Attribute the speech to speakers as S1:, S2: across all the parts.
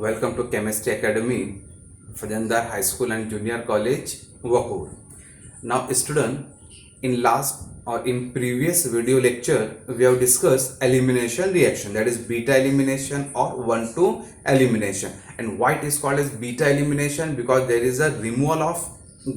S1: Welcome to Chemistry Academy, Fajandar High School and Junior College, Wakur. Now, student, in previous video lecture, we have discussed elimination reaction, that is beta elimination or 1,2 elimination. And why it is called as beta elimination? Because there is a removal of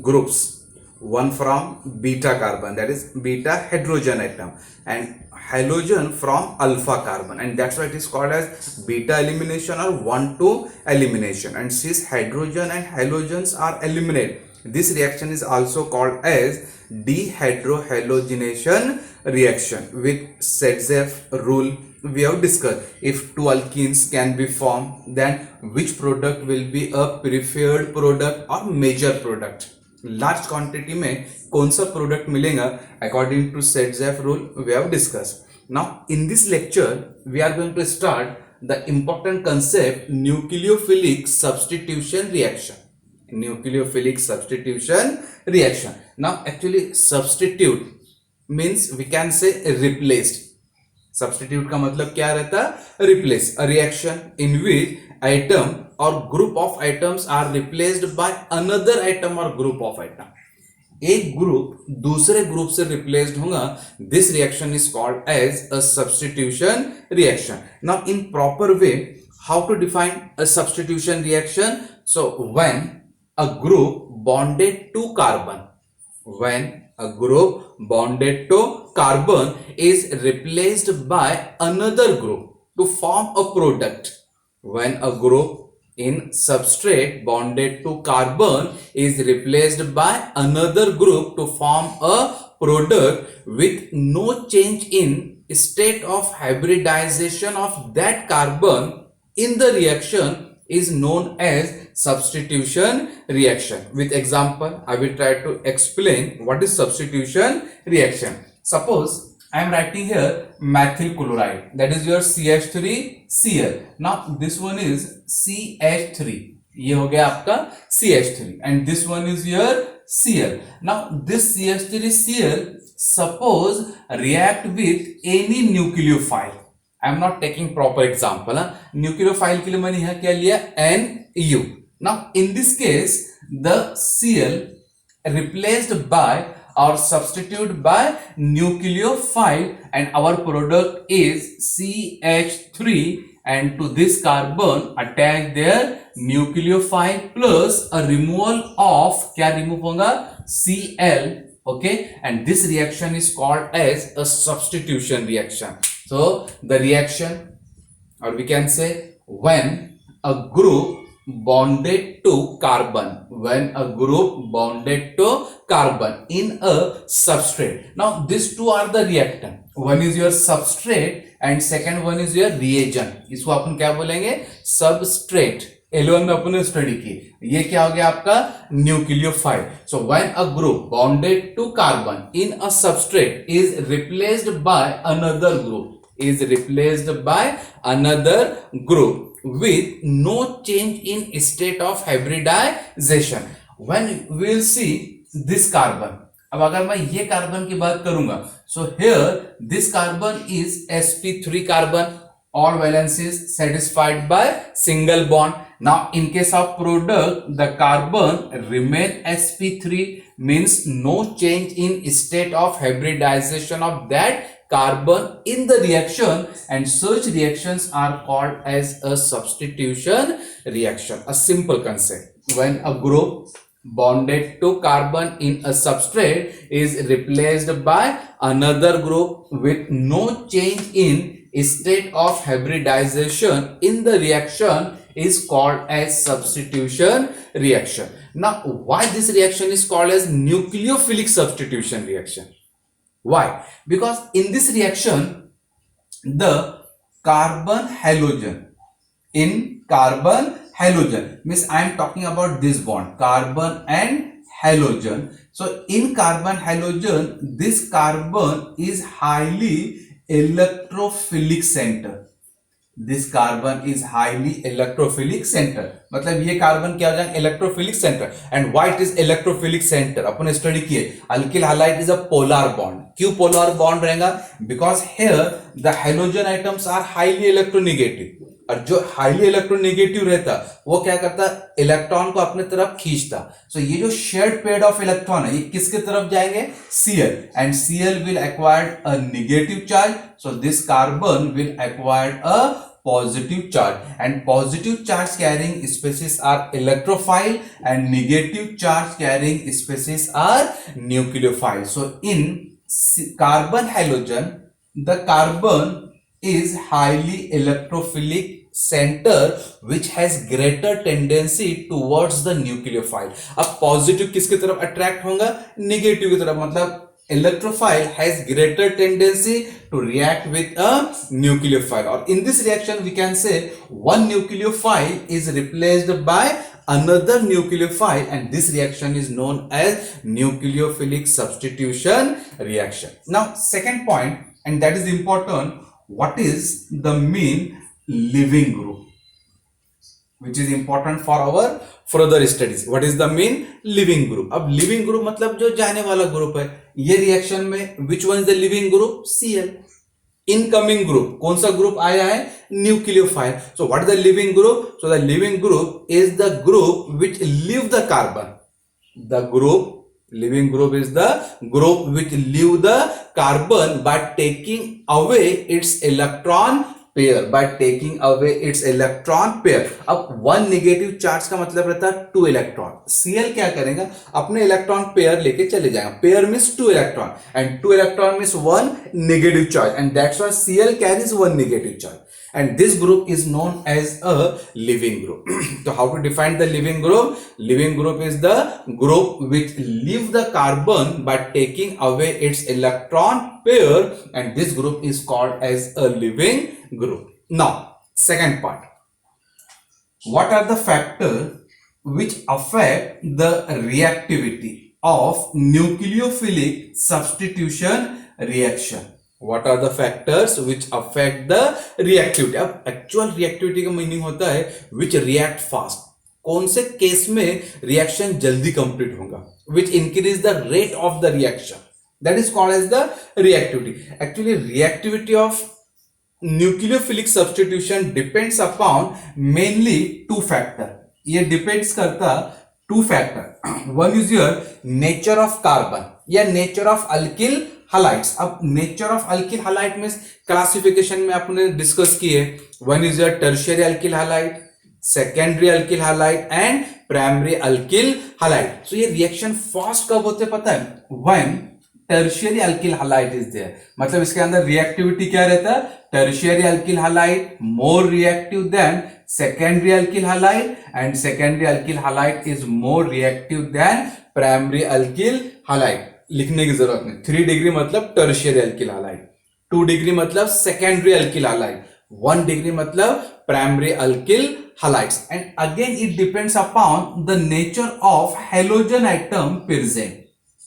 S1: groups, one from beta carbon, that is beta hydrogen atom, and halogen from alpha carbon, and that's why it is called as beta elimination or 1,2 elimination. And since hydrogen and halogens are eliminated, this reaction is also called as dehydrohalogenation reaction. With Sedgwick rule we have discussed, if two alkenes can be formed, then which product will be a preferred product or major product, large quantity में कौन सा product मिलेगा according to Saytzeff rule we have discuss. Now in this lecture we are going to start the important concept nucleophilic substitution reaction. Nucleophilic substitution reaction. Now actually substitute means we can say replaced. Substitute का मतलब क्या रहता है? Replace. A reaction in which atom or group of atoms are replaced by another atom or group of atom. एक group दूसरे group से replaced होगा. This reaction is called as a substitution reaction. Now in proper way how to define a substitution reaction? So when a group bonded to carbon, when a group bonded to carbon is replaced by another group to form a product. When a group in substrate bonded to carbon is replaced by another group to form a product with no change in state of hybridization of that carbon in the reaction is known as substitution reaction. With example, I will try to explain what is substitution reaction. Suppose I am writing here methyl chloride, that is your CH3Cl. Now this one is CH3, ये हो गया आपका CH3, and this one is your Cl. Now this CH3Cl suppose react with any nucleophile. I am not taking proper example. Nucleophile के लिए मैंने यहाँ क्या लिया? NU. Now in this case the Cl replaced by or substitute by nucleophile, and our product is CH3, and to this carbon attach their nucleophile plus a removal of, क्या remove होगा? Cl. Okay, and this reaction is called as a substitution reaction. So the reaction, or we can say, when a group bonded to carbon, when a group bonded to carbon in a substrate. Now these two are the reactant. One is your substrate and second one is your reagent. इसको अपन क्या बोलेंगे? Substrate. L1 में अपन ने study की. ये क्या हो गया आपका? Nucleophile. So when a group bonded to carbon in a substrate is replaced by another group, is replaced by another group with no change in state of hybridization. When we will see this carbon, अब अगर मैं ये carbon की बात करूंगा, so here this carbon is sp3 carbon, all valencies satisfied by single bond. Now in case of product, the carbon remain sp3, means no change in state of hybridization of that carbon in the reaction, and such reactions are called as a substitution reaction. A simple concept: when a group bonded to carbon in a substrate is replaced by another group with no change in state of hybridization in the reaction is called as substitution reaction. Now why this reaction is called as nucleophilic substitution reaction? Why? Because in this reaction the carbon halogen, in carbon halogen means I am talking about this bond, carbon and halogen. So in carbon halogen this carbon is highly electrophilic center. This carbon is highly electrophilic center. मतलब ये carbon क्या हो जाएगा? Electrophilic centre. And why it is electrophilic centre अपन study किए. Alkyl halide is a polar bond. क्यों polar bond रहेगा? Because here the hydrogen atoms are highly electronegative. और जो हाईली इलेक्ट्रोनेगेटिव रहता वो क्या करता, इलेक्ट्रॉन को अपने तरफ खींचता। सो ये जो शेयर्ड पेयर ऑफ इलेक्ट्रॉन है ये किसके तरफ जाएंगे, Cl, and Cl will acquired a negative charge, so this carbon will acquired a positive charge, and positive charge carrying species are electrophile and negative charge carrying species are nucleophile. So in carbon halogen the carbon is highly electrophilic center which has greater tendency towards the nucleophile. अब positive किसकी तरफ attract होगा, negative की तरफ, मतलब electrophile has greater tendency to react with a nucleophile, or in this reaction we can say one nucleophile is replaced by another nucleophile, and this reaction is known as nucleophilic substitution reaction. Now second point, and that is important, what is the mean leaving group, which is important for our further studies. What is the mean living group? अब living group मतलब जो जाने वाला group है, ये reaction में which one is the living group, Cl. Incoming group कौन सा ग्रुप आया है, nucleophile. So what is the leaving group, so the leaving group is the group which leave the carbon. The group living group is the group which leave the carbon by taking away its electron pair, by taking away it's electron pair. अब one negative charge का मतलब रहता है two electron. Cl क्या करेगा, अपने electron pair लेके चले जाएगा. Pair means two electron and two electron means one negative charge, and that's why Cl carries one negative charge, and this group is known as a living group. So how to define the living group? Living group is the group which leave the carbon by taking away its electron pair, and this group is called as a living group. Now second part, what are the factors which affect the reactivity of nucleophilic substitution reaction? What are the factors which affect the reactivity? अब actual reactivity का meaning होता है which react fast. कौन से case में reaction जल्दी complete होगा, which increase the rate of the reaction. That is called as the reactivity. Actually, reactivity of nucleophilic substitution depends upon mainly two factor. ये depends करता two factor. One is your nature of carbon या nature of alkyl halides. अब nature of alkyl halide में classification में आपने discuss की है. One is your tertiary alkyl halide, secondary alkyl halide and primary alkyl halide. So ये reaction fast कब होते पता है, when tertiary alkyl halide is there. मतलब इसके अंदर रिएक्टिविटी क्या रहता है, tertiary alkyl halide more reactive than secondary alkyl halide, and secondary alkyl halide is more reactive than primary alkyl halide. लिखने की जरूरत नहीं. 3 डिग्री मतलब टर्शियरी अल्किल हलाइड, 2 डिग्री मतलब सेकेंडरी अल्किल हलाइड, 1 डिग्री मतलब primary alkyl halides. And again it depends upon the nature of halogen atom present.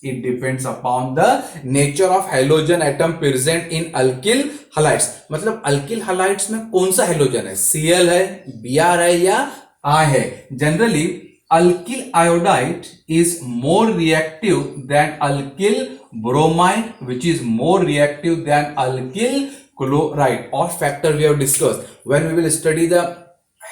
S1: It depends upon the nature of halogen atom present in alkyl halides. मतलब alkyl halides में कौन सा halogen है, Cl है, Br है या I है. Generally alkyl iodide is more reactive than alkyl bromide, which is more reactive than alkyl chloride. Or factor we have discussed when we will study the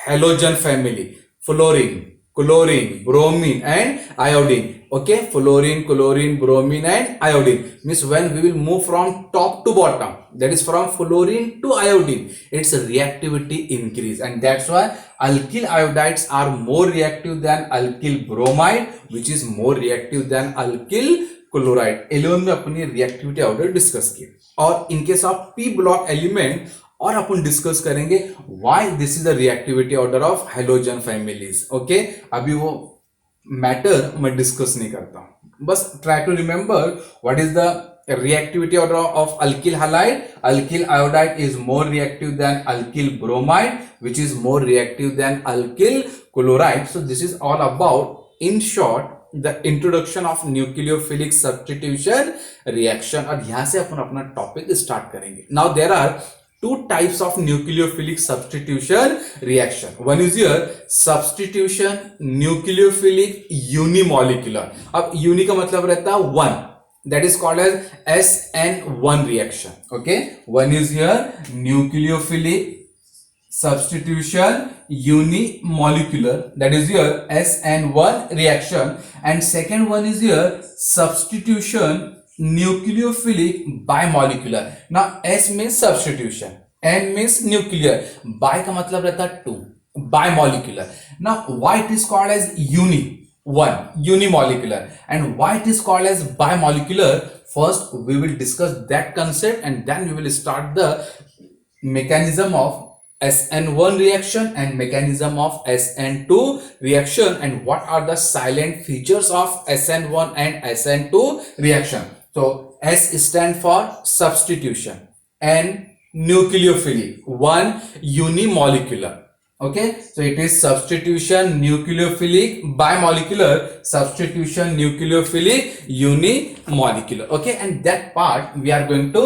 S1: halogen family: fluorine, chlorine, bromine and iodine. Okay, fluorine, chlorine, bromine and iodine means when we will move from top to bottom, that is from fluorine to iodine, its reactivity increase, and that's why alkyl iodides are more reactive than alkyl bromide, which is more reactive than alkyl chloride. 11 में अपनी reactivity order discuss की, और in case of p block element और अपन discuss करेंगे why this is the reactivity order of halogen families. Okay, अभी वो matter मैं डिस्कस नहीं करता हूं, बस try to remember what is the reactivity order of alkyl halide. Alkyl iodide is more reactive than alkyl bromide, which is more reactive than alkyl chloride. So this is all about, in short, the introduction of nucleophilic substitution reaction. और यहां से अपन अपना topic start करेंगे. Now there are two types of nucleophilic substitution reaction. One is your substitution nucleophilic unimolecular. अब uni का मतलब रहता है one, that is called as SN1 reaction. Okay, one is your nucleophilic substitution unimolecular, that is your SN1 reaction, and second one is your substitution nucleophilic bimolecular. Now S means substitution, N means nuclear, bi का मतलब रहता है 2, bimolecular. Now why it is called as unimolecular, and why it is called as bimolecular? First we will discuss that concept, and then we will start the mechanism of SN1 reaction and mechanism of SN2 reaction, and what are the silent features of SN1 and SN2 reaction. So S stand for substitution, N nucleophilic, 1 unimolecular. Okay, so it is substitution nucleophilic bimolecular, substitution nucleophilic unimolecular. Okay, and that part we are going to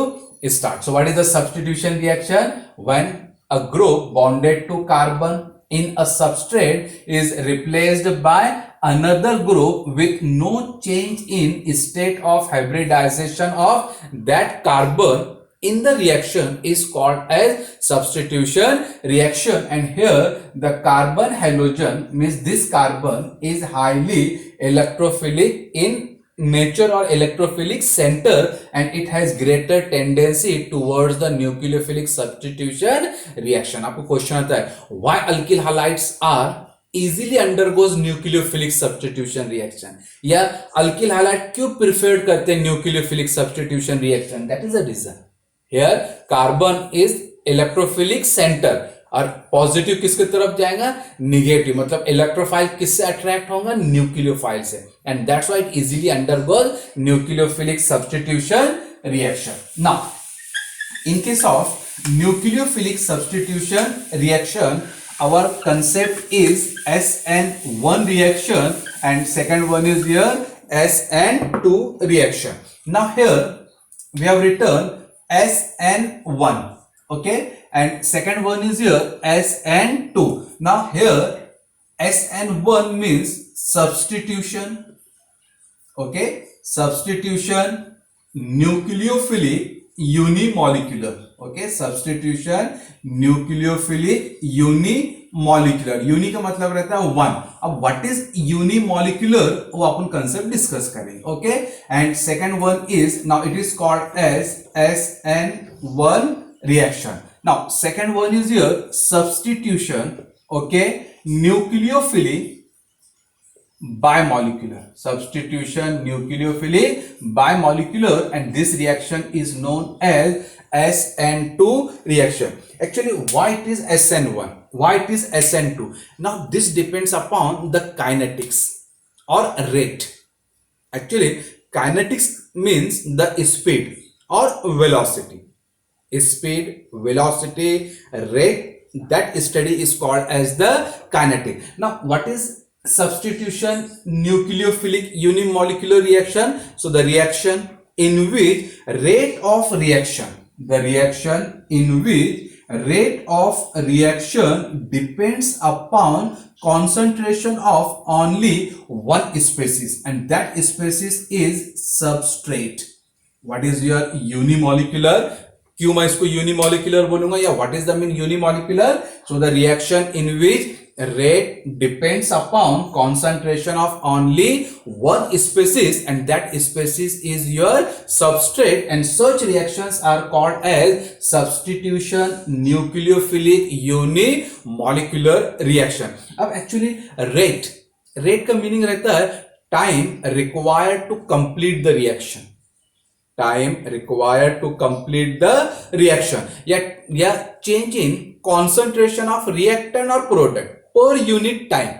S1: start. So what is the substitution reaction? When a group bonded to carbon in a substrate is replaced by another group with no change in state of hybridization of that carbon in the reaction is called as substitution reaction. And here the carbon halogen means this carbon is highly electrophilic in nature or electrophilic center, and it has greater tendency towards the nucleophilic substitution reaction. आपको question आता है why alkyl halides are easily undergoes nucleophilic substitution reaction, या alkyl halide क्यों preferred करते हैं nucleophilic substitution reaction? That is the reason. Here carbon is electrophilic center, और positive किसकी तरफ जाएगा? निगेटिव, मतलब इलेक्ट्रोफाइल किससे अट्रैक्ट होगा? न्यूक्लियोफाइल से, and that's why it easily undergoes nucleophilic substitution reaction. Now in case of nucleophilic substitution reaction, our concept is SN1 reaction and second one is here SN2 reaction. Now here we have written SN1, okay, and second one is here SN2. Now here SN1 means substitution, okay, substitution nucleophilic unimolecular, okay, substitution nucleophilic unimolecular. Uni का मतलब रहता है 1. अब what is unimolecular वो अपन concept discuss करेंगे, okay. And second one is, now it is called as SN1 reaction. Now second one is your substitution, okay, nucleophilic bimolecular, substitution nucleophilic bimolecular, and this reaction is known as SN2 reaction. Actually why it is SN1, why it is SN2? Now this depends upon the kinetics or rate. Actually kinetics means the speed or velocity, speed, velocity, rate, that study is called as the kinetic. Now what is substitution nucleophilic unimolecular reaction? So the reaction in which rate of reaction, the reaction in which rate of reaction depends upon concentration of only one species, and that species is substrate. What is your unimolecular? क्यों मैं इसको unimolecular बोलूंगा, या what is the mean unimolecular? So the reaction in which rate depends upon concentration of only one species, and that species is your substrate, and such reactions are called as substitution nucleophilic unimolecular reaction. अब actually rate का meaning रहता है time required to complete the reaction, time required to complete the reaction, या change in concentration of reactant or product per unit time.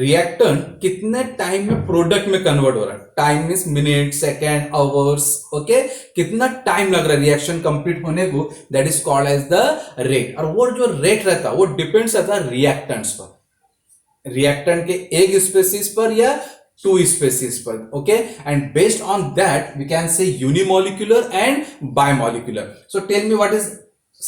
S1: reactant कितने time में product में convert हो रहा है, time means minute, second, hours, okay, कितना time लग रहा है रिएक्शन कंप्लीट होने को, that is called as the rate. और वो जो रेट रहता है वो डिपेंड्स रहता है रिएक्टेंट्स पर, रिएक्टेंट के एक स्पेसीज पर या two species per, okay, and based on that we can say unimolecular and bimolecular. So tell me what is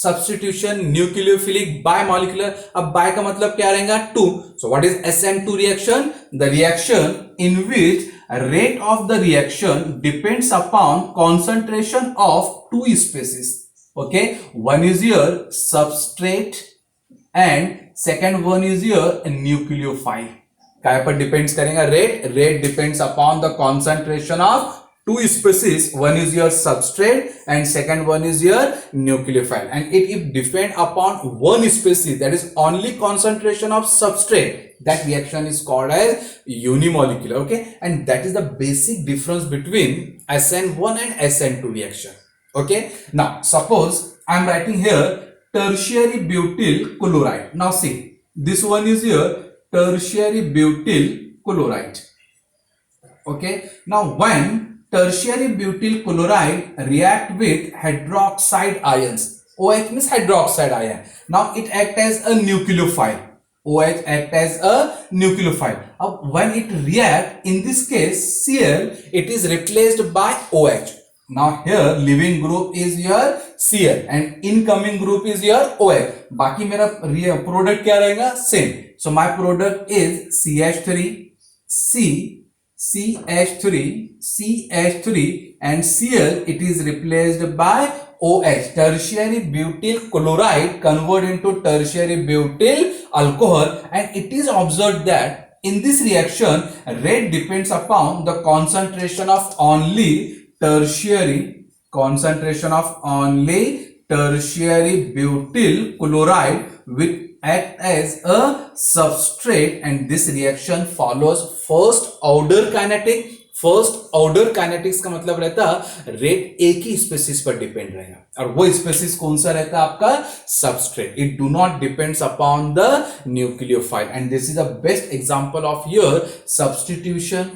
S1: substitution nucleophilic bimolecular? अब bi का मतलब क्या रहेगा? 2. So what is SN2 reaction? The reaction in which rate of the reaction depends upon concentration of two species, okay. One is your substrate and second one is your nucleophile. काय पर depends करेगा rate depends upon the concentration of two species. One is your substrate and second one is your nucleophile, and it if depend upon one species, that is only concentration of substrate, that reaction is called as unimolecular. Okay, and that is the basic difference between SN1 and SN2 reaction. Okay, now suppose I am writing here tertiary butyl chloride. Now see, this one is your tertiary butyl chloride. Okay, now when tertiary butyl chloride react with hydroxide ions, OH means hydroxide ion, now it act as a nucleophile. OH act as a nucleophile. When it react, in this case Cl, it is replaced by OH. Now here living group is your Cl and incoming group is your OH. बाकी मेरा product क्या रहेगा? Same. So my product is CH3, CH3 and Cl, it is replaced by OH. Tertiary butyl chloride convert into tertiary butyl alcohol, and it is observed that in this reaction rate depends upon the concentration of only tertiary butyl chloride with act as a substrate, and this reaction follows first order kinetic. First order kinetics का मतलब रहता rate एक ही species पर depend रहेगा, और वो spaces कौन सा रहता है आपका? Substrate. It do not depends upon the nucleophile, and this is the best example of your substitution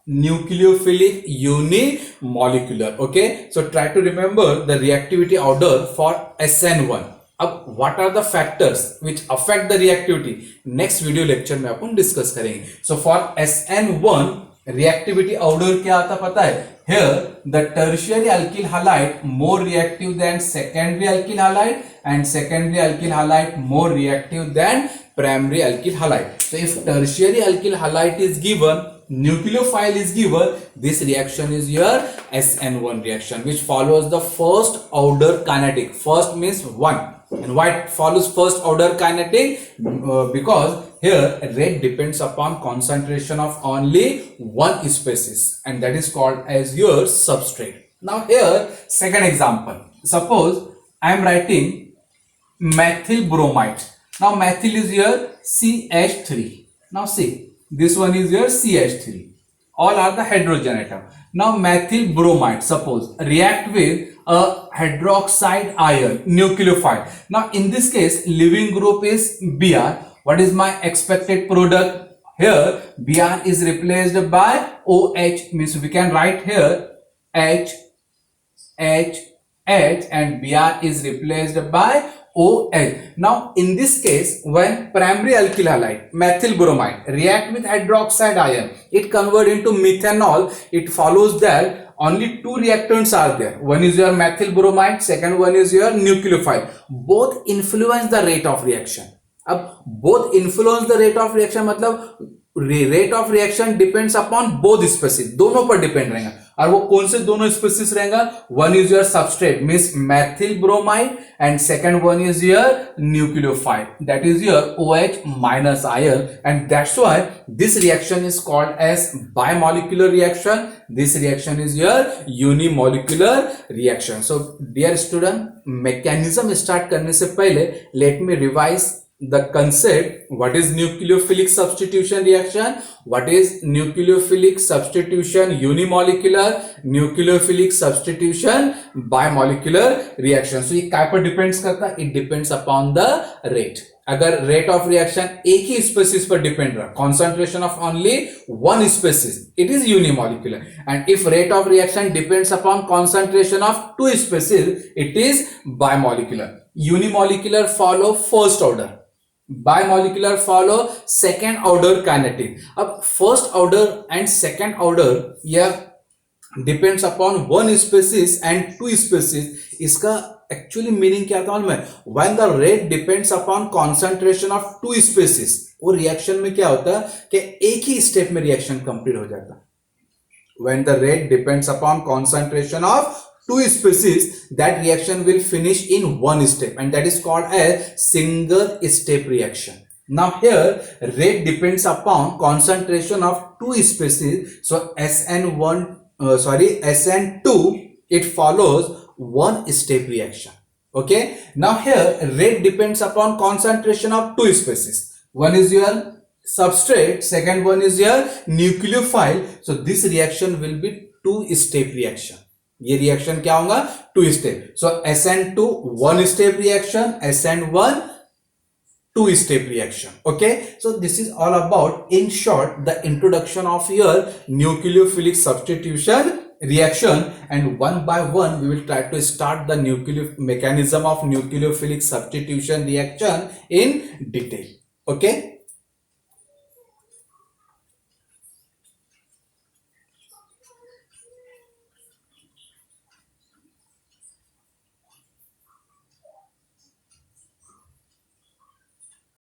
S1: nucleophilic unimolecular. Okay, so try to remember the reactivity order for SN1. अब what are the factors which affect the reactivity? Next video lecture में अपन discuss करेंगे. So for SN1 reactivity order क्या आता पता है? Here the tertiary alkyl halide more reactive than secondary alkyl halide, and secondary alkyl halide more reactive than primary alkyl halide. So if tertiary alkyl halide is given, nucleophile is given, this reaction is your SN1 reaction, which follows the first order kinetic. First means 1. And why it follows first order kinetic? Because here rate depends upon concentration of only one species, and that is called as your substrate. Now here second example, suppose I am writing methyl bromide. Now methyl is your CH3. Now see, this one is your CH3. All are the hydrogen atom. Now methyl bromide, suppose react with a hydroxide ion, nucleophile. Now in this case living group is Br. What is my expected product? Here Br is replaced by OH, means we can write here H, and Br is replaced by OH. Now in this case, when primary alkyl halide methyl bromide react with hydroxide ion, it convert into methanol. It follows that only two reactants are there. One is your methyl bromide, second one is your nucleophile. Both influence the rate of reaction. अब both influence the rate of reaction मतलब rate of reaction depends upon both species, दोनों पर depend रहेगा. और वो कौन से दोनों स्पेसिस रहेगा? One is your substrate means methyl bromide, and second one is your nucleophile, that is your OH minus ion, and that's why this reaction is called as bimolecular reaction. This reaction is your unimolecular reaction. So dear student, mechanism start करने से पहले let me revise the concept. What is nucleophilic substitution reaction? What is nucleophilic substitution unimolecular? Nucleophilic substitution bimolecular reaction. So ये काय पर depends करता है? It depends upon the rate. अगर rate of reaction एक ही स्पेसिस पर डिपेंड रहा, concentration of only one species, it is unimolecular. And if rate of reaction depends upon concentration of two species, it is bimolecular. Unimolecular follow first order, bimolecular follow second order kinetic. अब first order and second order यह depends upon one species and two species. इसका actually meaning क्या था मालूम है? When the rate depends upon concentration of two species, वो reaction में क्या होता है कि एक ही स्टेप में रिएक्शन कंप्लीट हो जाता. When the rate depends upon concentration of two species, that reaction will finish in one step, and that is called a single step reaction. Now here rate depends upon concentration of two species. So SN2, it follows one step reaction. Okay, now here rate depends upon concentration of two species. One is your substrate, second one is your nucleophile. So this reaction will be two step reaction. ये reaction क्या होगा, two step. So SN2 one step reaction, SN1 two step reaction. Okay, so this is all about, in short, the introduction of your nucleophilic substitution reaction, and one by one we will try to start the mechanism of nucleophilic substitution reaction in detail. Okay.